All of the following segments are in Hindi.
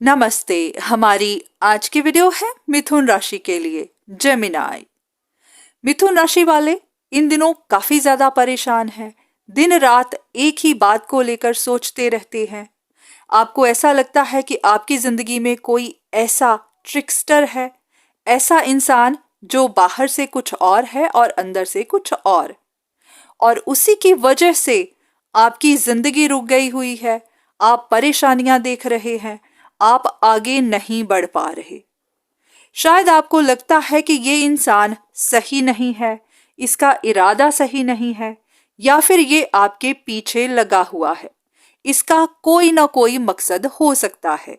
नमस्ते। हमारी आज की वीडियो है मिथुन राशि के लिए, जेमिनाई। मिथुन राशि वाले इन दिनों काफी ज्यादा परेशान हैं। दिन रात एक ही बात को लेकर सोचते रहते हैं। आपको ऐसा लगता है कि आपकी जिंदगी में कोई ऐसा ट्रिकस्टर है, ऐसा इंसान जो बाहर से कुछ और है और अंदर से कुछ और उसी की वजह से आपकी जिंदगी रुक गई हुई है। आप परेशानियां देख रहे हैं, आप आगे नहीं बढ़ पा रहे। शायद आपको लगता है कि ये इंसान सही नहीं है, इसका इरादा सही नहीं है, या फिर ये आपके पीछे लगा हुआ है। इसका कोई ना कोई मकसद हो सकता है।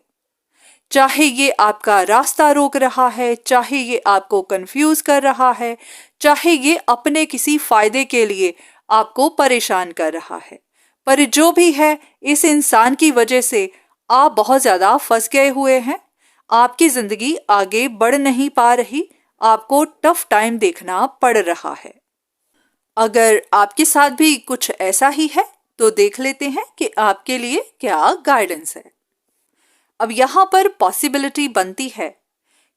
चाहे ये आपका रास्ता रोक रहा है, चाहे ये आपको कंफ्यूज कर रहा है, चाहे ये अपने किसी फायदे के लिए आपको परेशान कर रहा है। पर जो भी है, इस इंसान की वजह से आप बहुत ज्यादा फंस गए हुए हैं। आपकी जिंदगी आगे बढ़ नहीं पा रही, आपको टफ टाइम देखना पड़ रहा है। अगर आपके साथ भी कुछ ऐसा ही है तो देख लेते हैं कि आपके लिए क्या गाइडेंस है। अब यहाँ पर पॉसिबिलिटी बनती है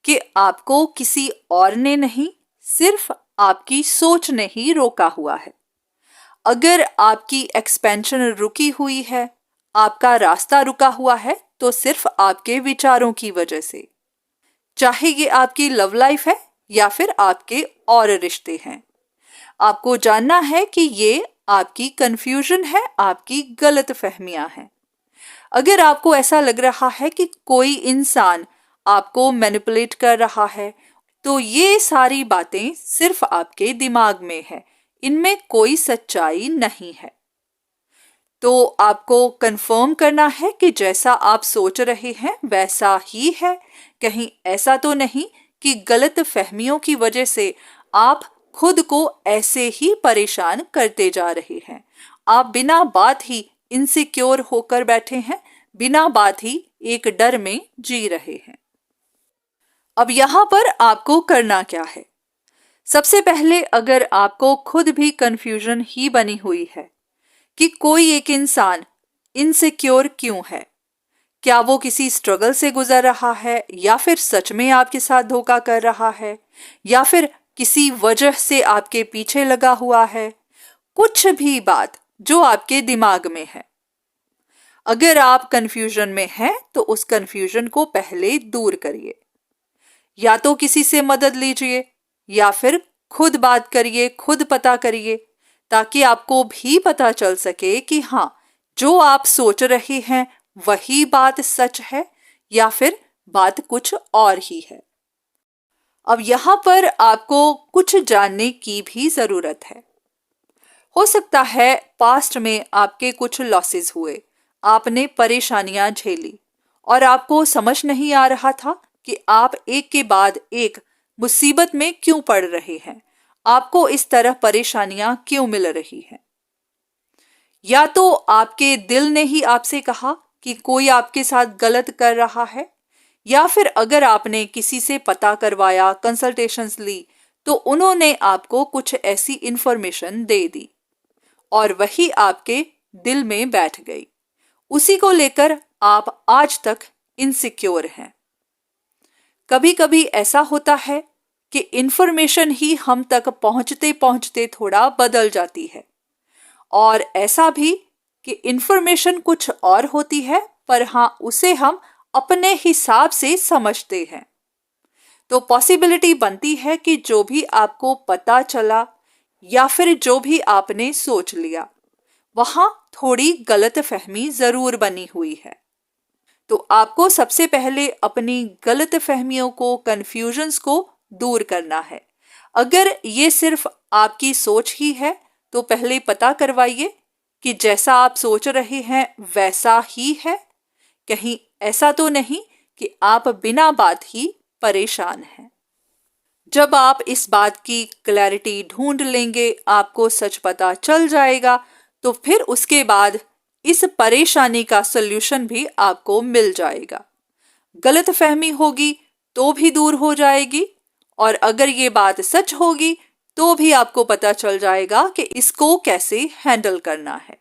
कि आपको किसी और ने नहीं, सिर्फ आपकी सोच ने ही रोका हुआ है। अगर आपकी एक्सपेंशन रुकी हुई है, आपका रास्ता रुका हुआ है, तो सिर्फ आपके विचारों की वजह से। चाहे ये आपकी लव लाइफ है या फिर आपके और रिश्ते हैं, आपको जानना है कि ये आपकी कंफ्यूजन है, आपकी गलत फहमियां हैं। अगर आपको ऐसा लग रहा है कि कोई इंसान आपको मैनिपुलेट कर रहा है, तो ये सारी बातें सिर्फ आपके दिमाग में है, इनमें कोई सच्चाई नहीं है। तो आपको कंफर्म करना है कि जैसा आप सोच रहे हैं वैसा ही है। कहीं ऐसा तो नहीं कि गलत फहमियों की वजह से आप खुद को ऐसे ही परेशान करते जा रहे हैं। आप बिना बात ही इनसिक्योर होकर बैठे हैं, बिना बात ही एक डर में जी रहे हैं। अब यहाँ पर आपको करना क्या है? सबसे पहले, अगर आपको खुद भी कंफ्यूजन ही बनी हुई है कि कोई एक इंसान इनसिक्योर क्यों है, क्या वो किसी स्ट्रगल से गुजर रहा है, या फिर सच में आपके साथ धोखा कर रहा है, या फिर किसी वजह से आपके पीछे लगा हुआ है, कुछ भी बात जो आपके दिमाग में है, अगर आप कंफ्यूजन में हैं तो उस कंफ्यूजन को पहले दूर करिए। या तो किसी से मदद लीजिए या फिर खुद बात करिए, खुद पता करिए, ताकि आपको भी पता चल सके कि हाँ, जो आप सोच रहे हैं वही बात सच है या फिर बात कुछ और ही है। अब यहाँ पर आपको कुछ जानने की भी जरूरत है। हो सकता है पास्ट में आपके कुछ लॉसेस हुए, आपने परेशानियां झेली और आपको समझ नहीं आ रहा था कि आप एक के बाद एक मुसीबत में क्यों पड़ रहे हैं, आपको इस तरह परेशानियां क्यों मिल रही हैं। या तो आपके दिल ने ही आपसे कहा कि कोई आपके साथ गलत कर रहा है, या फिर अगर आपने किसी से पता करवाया, कंसल्टेशंस ली, तो उन्होंने आपको कुछ ऐसी इंफॉर्मेशन दे दी और वही आपके दिल में बैठ गई। उसी को लेकर आप आज तक इनसिक्योर हैं। कभी कभी ऐसा होता है कि इंफॉर्मेशन ही हम तक पहुंचते पहुंचते थोड़ा बदल जाती है, और ऐसा भी कि इंफॉर्मेशन कुछ और होती है, पर हाँ, उसे हम अपने हिसाब से समझते हैं। तो पॉसिबिलिटी बनती है कि जो भी आपको पता चला या फिर जो भी आपने सोच लिया, वहां थोड़ी गलत फहमी जरूर बनी हुई है। तो आपको सबसे पहले अपनी गलत फहमियों को, कंफ्यूजन्स को दूर करना है। अगर ये सिर्फ आपकी सोच ही है तो पहले पता करवाइए कि जैसा आप सोच रहे हैं वैसा ही है। कहीं ऐसा तो नहीं कि आप बिना बात ही परेशान हैं। जब आप इस बात की क्लैरिटी ढूंढ लेंगे, आपको सच पता चल जाएगा, तो फिर उसके बाद इस परेशानी का सल्यूशन भी आपको मिल जाएगा। गलत फहमी होगी तो भी दूर हो जाएगी, और अगर ये बात सच होगी तो भी आपको पता चल जाएगा कि इसको कैसे हैंडल करना है।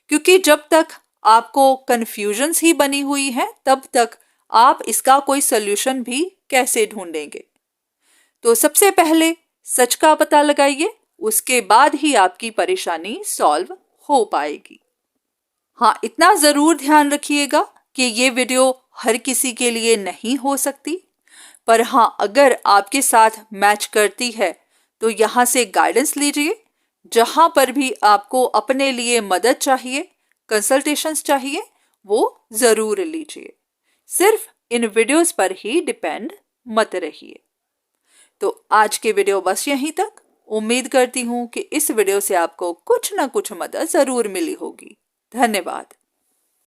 क्योंकि जब तक आपको कंफ्यूजन्स ही बनी हुई है, तब तक आप इसका कोई सल्यूशन भी कैसे ढूंढेंगे। तो सबसे पहले सच का पता लगाइए, उसके बाद ही आपकी परेशानी सॉल्व हो पाएगी। हाँ, इतना जरूर ध्यान रखिएगा कि ये वीडियो हर किसी के लिए नहीं हो सकती, पर हाँ, अगर आपके साथ मैच करती है तो यहाँ से गाइडेंस लीजिए। जहां पर भी आपको अपने लिए मदद चाहिए, कंसल्टेशंस चाहिए, वो जरूर लीजिए। सिर्फ इन वीडियोस पर ही डिपेंड मत रहिए। तो आज के वीडियो बस यहीं तक। उम्मीद करती हूँ कि इस वीडियो से आपको कुछ ना कुछ मदद जरूर मिली होगी। धन्यवाद।